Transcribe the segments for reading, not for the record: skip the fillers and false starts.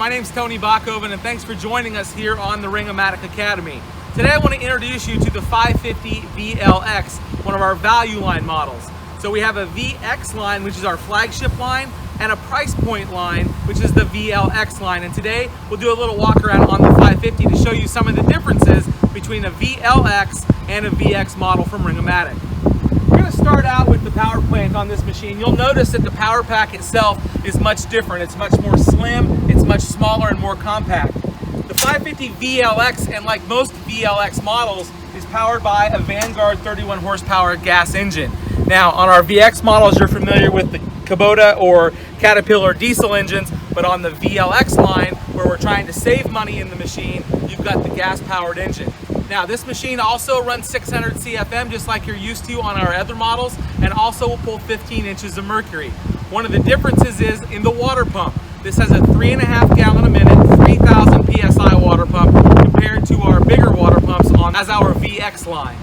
my name's Tony Bachoven, and thanks for joining us here on the Ring-O-Matic Academy. Today I want to introduce you to the 550 VLX, one of our value line models. So we have a VX line, which is our flagship line, and a price point line, which is the VLX line. And today we'll do a little walk around on the 550 to show you some of the differences between a VLX and a VX model from Ring-O-Matic. We're going to start out with the power plant on this machine. You'll notice that the power pack itself is much different. It's much more slim, it's much smaller and more compact. The 550 VLX, and like most VLX models, is powered by a Vanguard 31 horsepower gas engine. Now on our VX models, you're familiar with the Kubota or Caterpillar diesel engines, but on the VLX line, where we're trying to save money in the machine, you've got the gas powered engine. Now this machine also runs 600 CFM just like you're used to on our other models, and also will pull 15 inches of mercury. One of the differences is in the water pump. This has a 3.5 gallon a minute, 3,000 PSI water pump compared to our bigger water pumps as our VX line.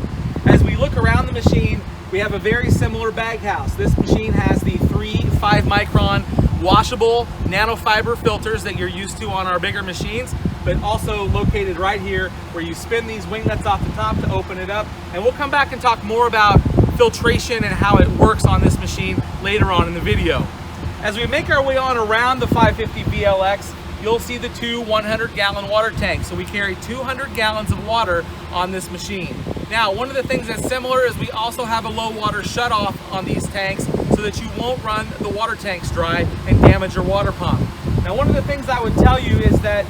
As we look around the machine, we have a very similar bag house. This machine has the 5 micron washable nanofiber filters that you're used to on our bigger machines, but also located right here where you spin these winglets off the top to open it up. And we'll come back and talk more about filtration and how it works on this machine later on in the video. As we make our way on around the 550 VLX, you'll see the two 100-gallon water tanks. So we carry 200 gallons of water on this machine. Now, one of the things that's similar is we also have a low water shutoff on these tanks so that you won't run the water tanks dry and damage your water pump. Now, one of the things I would tell you is that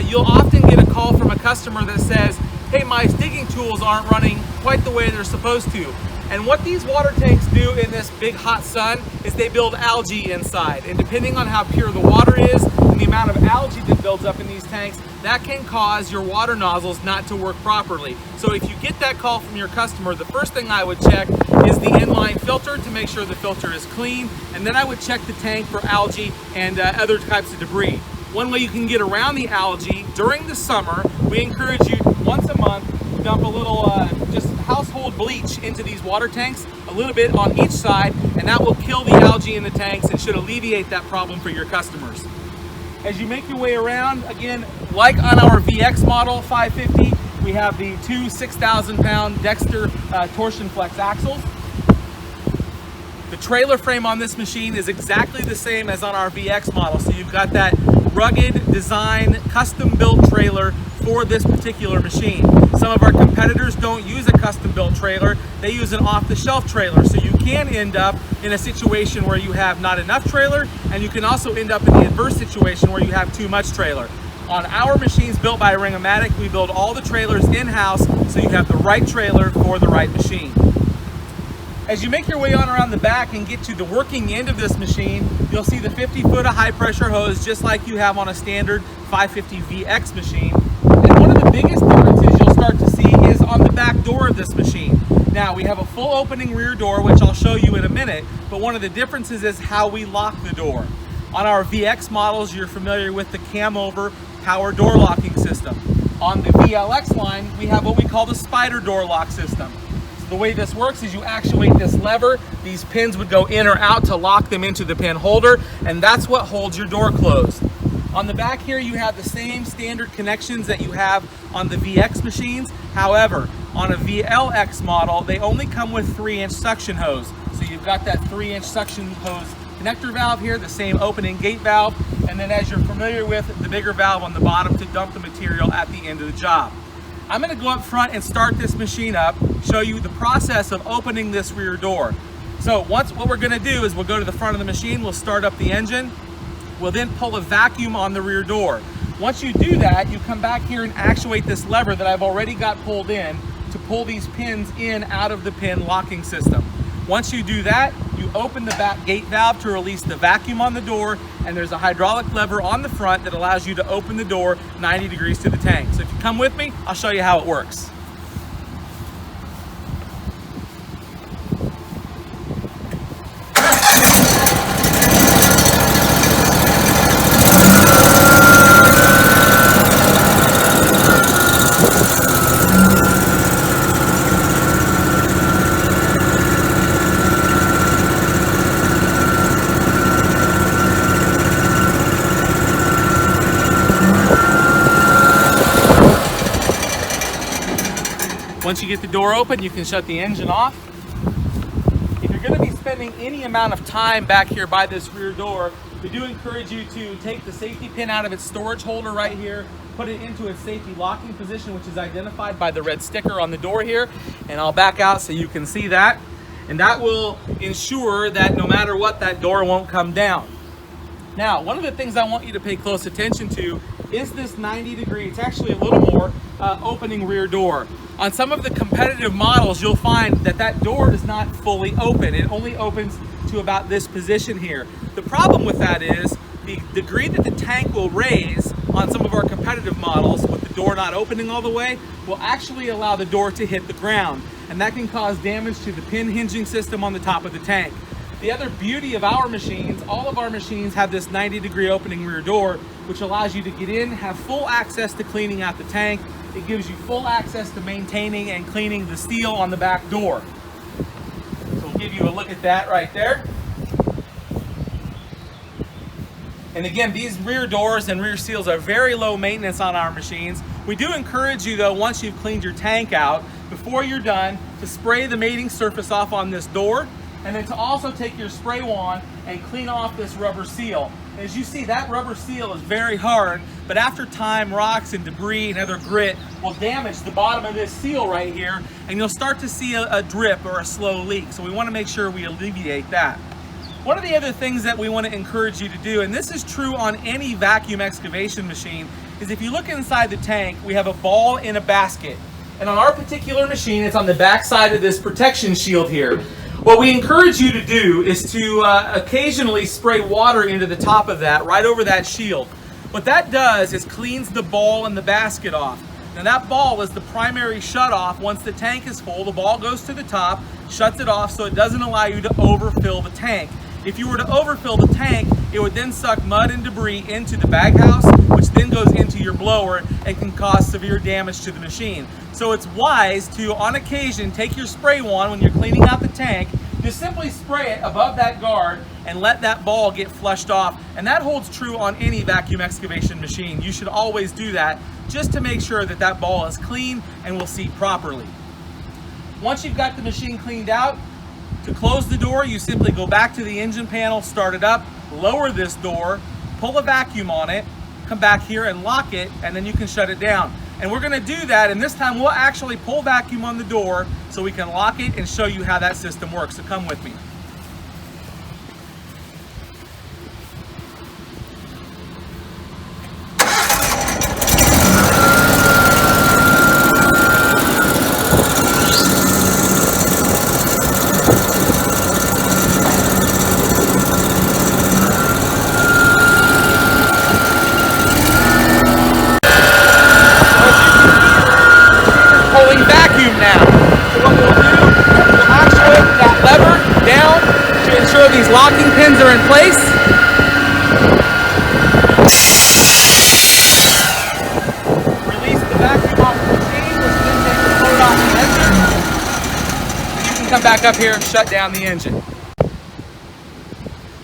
you'll often get a call from a customer that says, hey, my digging tools aren't running quite the way they're supposed to. And what these water tanks do in this big hot sun is they build algae inside. And depending on how pure the water is and the amount of algae that builds up in these tanks, that can cause your water nozzles not to work properly. So if you get that call from your customer, the first thing I would check is the inline filter to make sure the filter is clean. And then I would check the tank for algae and other types of debris. One way you can get around the algae during the summer, we encourage you once a month to dump a little just household bleach into these water tanks, a little bit on each side, and that will kill the algae in the tanks and should alleviate that problem for your customers. As you make your way around, again, like on our VX model 550, we have the two 6,000-pound Dexter torsion flex axles. The trailer frame on this machine is exactly the same as on our VX model, so you've got that rugged design, custom-built trailer for this particular machine. Some of our competitors don't use a custom-built trailer, they use an off-the-shelf trailer, so you can end up in a situation where you have not enough trailer, and you can also end up in the adverse situation where you have too much trailer. On our machines built by Ring-O-Matic, we build all the trailers in-house so you have the right trailer for the right machine. As you make your way on around the back and get to the working end of this machine, you'll see the 50-foot of high-pressure hose just like you have on a standard 550 VX machine. And one of the biggest differences you'll start to see is on the back door of this machine. Now, we have a full opening rear door, which I'll show you in a minute, but one of the differences is how we lock the door. On our VX models, you're familiar with the cam-over power door locking system. On the VLX line, we have what we call the spider door lock system. The way this works is you actuate this lever, these pins would go in or out to lock them into the pin holder, and that's what holds your door closed. On the back here, you have the same standard connections that you have on the VX machines. However, on a VLX model, they only come with 3-inch suction hose. So you've got that 3-inch suction hose connector valve here, the same opening gate valve, and then as you're familiar with, the bigger valve on the bottom to dump the material at the end of the job. I'm going to go up front and start this machine up, show you the process of opening this rear door. So what we're going to do is we'll go to the front of the machine, we'll start up the engine, we'll then pull a vacuum on the rear door. Once you do that, you come back here and actuate this lever that I've already got pulled in to pull these pins in out of the pin locking system. Once you do that, you open the back gate valve to release the vacuum on the door, and there's a hydraulic lever on the front that allows you to open the door 90 degrees to the tank. So if you come with me, I'll show you how it works. Once you get the door open, you can shut the engine off. If you're going to be spending any amount of time back here by this rear door, we do encourage you to take the safety pin out of its storage holder right here, put it into its safety locking position, which is identified by the red sticker on the door here, and I'll back out so you can see that. And that will ensure that no matter what, that door won't come down. Now, one of the things I want you to pay close attention to is this 90-degree, it's actually a little more, opening rear door. On some of the competitive models, you'll find that that door is not fully open. It only opens to about this position here. The problem with that is the degree that the tank will raise on some of our competitive models with the door not opening all the way will actually allow the door to hit the ground, and that can cause damage to the pin hinging system on the top of the tank. The other beauty of our machines, all of our machines have this 90-degree opening rear door, which allows you to get in, have full access to cleaning out the tank. It gives you full access to maintaining and cleaning the steel on the back door. So we'll give you a look at that right there. And again, these rear doors and rear seals are very low maintenance on our machines. We do encourage you though, once you've cleaned your tank out, before you're done, to spray the mating surface off on this door, and then to also take your spray wand and clean off this rubber seal. As you see, that rubber seal is very hard, but after time, rocks and debris and other grit will damage the bottom of this seal right here, and you'll start to see a drip or a slow leak. So we want to make sure we alleviate that. One of the other things that we want to encourage you to do, and this is true on any vacuum excavation machine, is if you look inside the tank, we have a ball in a basket. And on our particular machine, it's on the back side of this protection shield here. What we encourage you to do is to occasionally spray water into the top of that, right over that shield. What that does is cleans the ball and the basket off. Now that ball is the primary shutoff. Once the tank is full, the ball goes to the top, shuts it off so it doesn't allow you to overfill the tank. If you were to overfill the tank, it would then suck mud and debris into the bag house, which then goes into your blower and can cause severe damage to the machine. So it's wise to, on occasion, take your spray wand when you're cleaning out the tank, just simply spray it above that guard and let that ball get flushed off. And that holds true on any vacuum excavation machine. You should always do that just to make sure that that ball is clean and will seat properly. Once you've got the machine cleaned out, to close the door, you simply go back to the engine panel, start it up, lower this door, pull a vacuum on it, come back here and lock it, and then you can shut it down. And we're going to do that, and this time we'll actually pull vacuum on the door so we can lock it and show you how that system works. So come with me. These locking pins are in place. Release the vacuum off the machine, which then takes the load off the engine. You can come back up here and shut down the engine.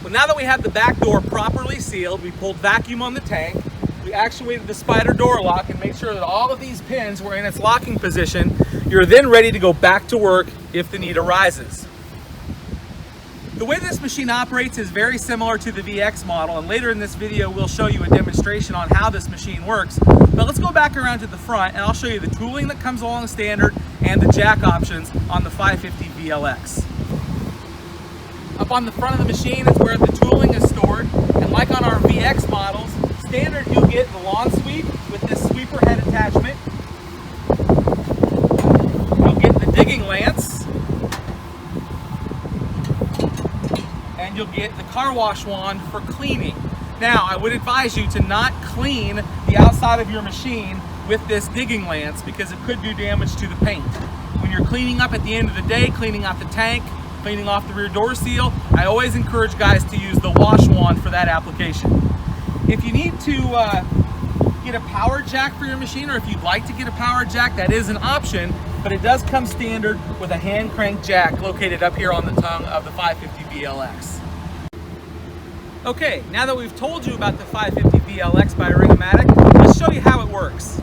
Well, now that we have the back door properly sealed, we pulled vacuum on the tank, we actuated the spider door lock and made sure that all of these pins were in its locking position. You're then ready to go back to work if the need arises. The way this machine operates is very similar to the VX model, and later in this video we'll show you a demonstration on how this machine works. But let's go back around to the front and I'll show you the tooling that comes along standard and the jack options on the 550 VLX. Up on the front of the machine is where the tooling is stored, and like on our VX models, standard you'll get the lawn sweep with this sweeper head attachment. You'll get the digging lance. And you'll get the car wash wand for cleaning. Now, I would advise you to not clean the outside of your machine with this digging lance because it could do damage to the paint. When you're cleaning up at the end of the day, cleaning out the tank, cleaning off the rear door seal, I always encourage guys to use the wash wand for that application. If you need to get a power jack for your machine, or if you'd like to get a power jack, that is an option, but it does come standard with a hand crank jack located up here on the tongue of the 550 VLX. Okay, now that we've told you about the 550 VLX by Ring-O-Matic, let's show you how it works.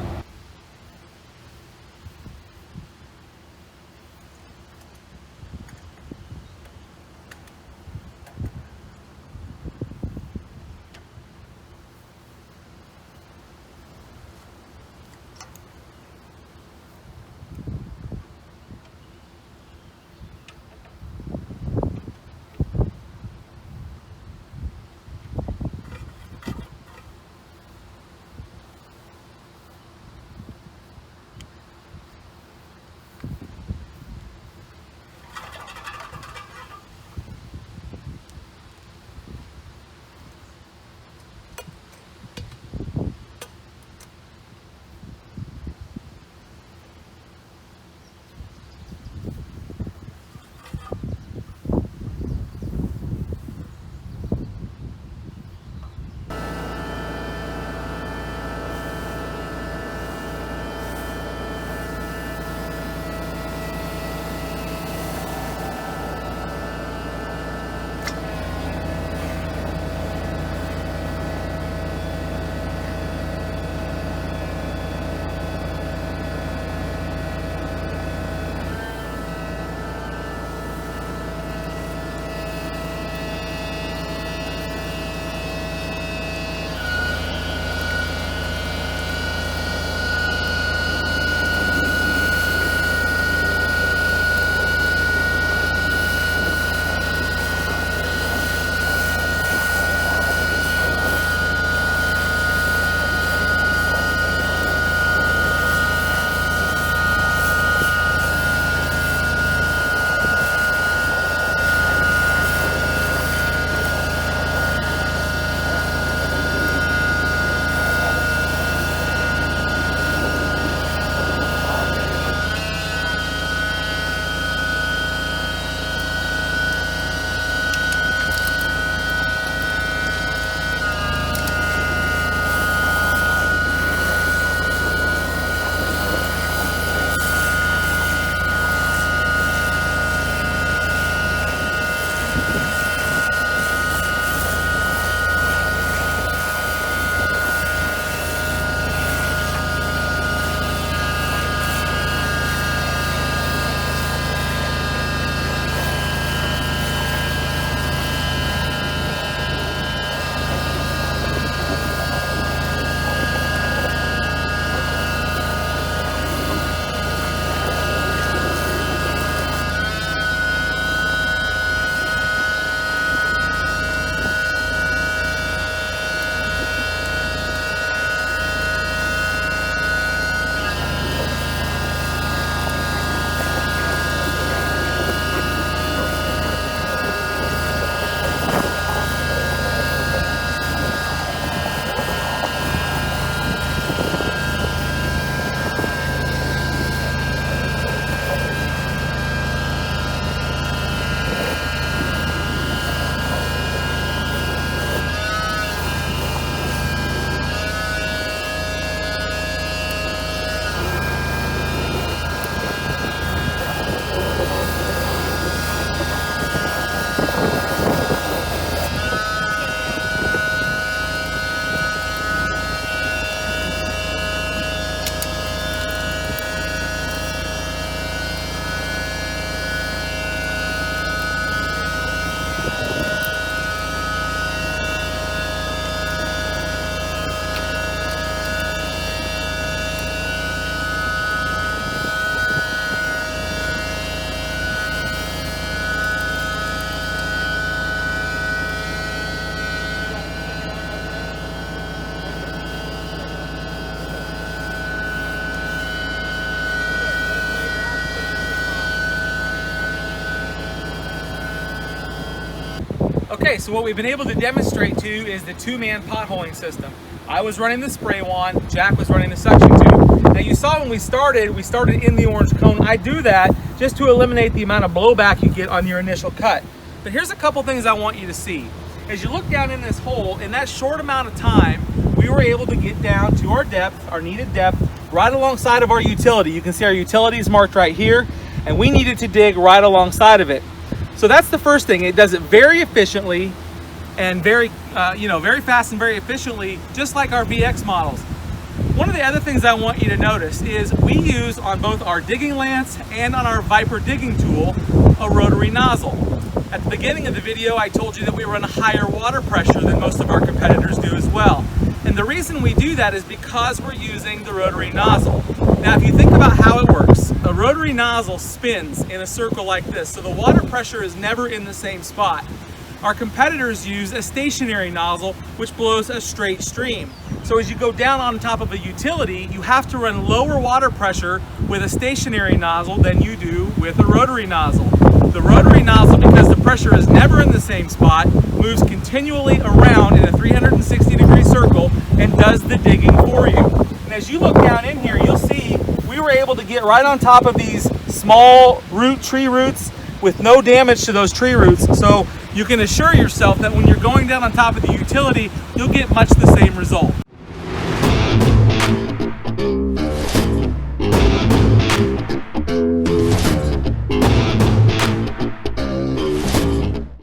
Okay, so what we've been able to demonstrate to is the two-man potholing system. I was running the spray wand, Jack was running the suction tube. Now you saw when we started in the orange cone. I do that just to eliminate the amount of blowback you get on your initial cut. But here's a couple things I want you to see. As you look down in this hole, in that short amount of time, we were able to get down to our depth, our needed depth, right alongside of our utility. You can see our utility is marked right here, and we needed to dig right alongside of it. So that's the first thing. It does it very efficiently and very fast and very efficiently, just like our VX models. One of the other things I want you to notice is we use on both our digging lance and on our Viper digging tool a rotary nozzle. At the beginning of the video, I told you that we run a higher water pressure than most of our competitors do as well. And the reason we do that is because we're using the rotary nozzle. Now, if you think about how it works, a rotary nozzle spins in a circle like this, so the water pressure is never in the same spot. Our competitors use a stationary nozzle, which blows a straight stream. So as you go down on top of a utility, you have to run lower water pressure with a stationary nozzle than you do with a rotary nozzle. The rotary nozzle, because the pressure is never in the same spot, moves continually around in a 360-degree circle and does the digging for you. And as you look down in here, you'll see we were able to get right on top of these small tree roots with no damage to those tree roots. So you can assure yourself that when you're going down on top of the utility, you'll get much the same result.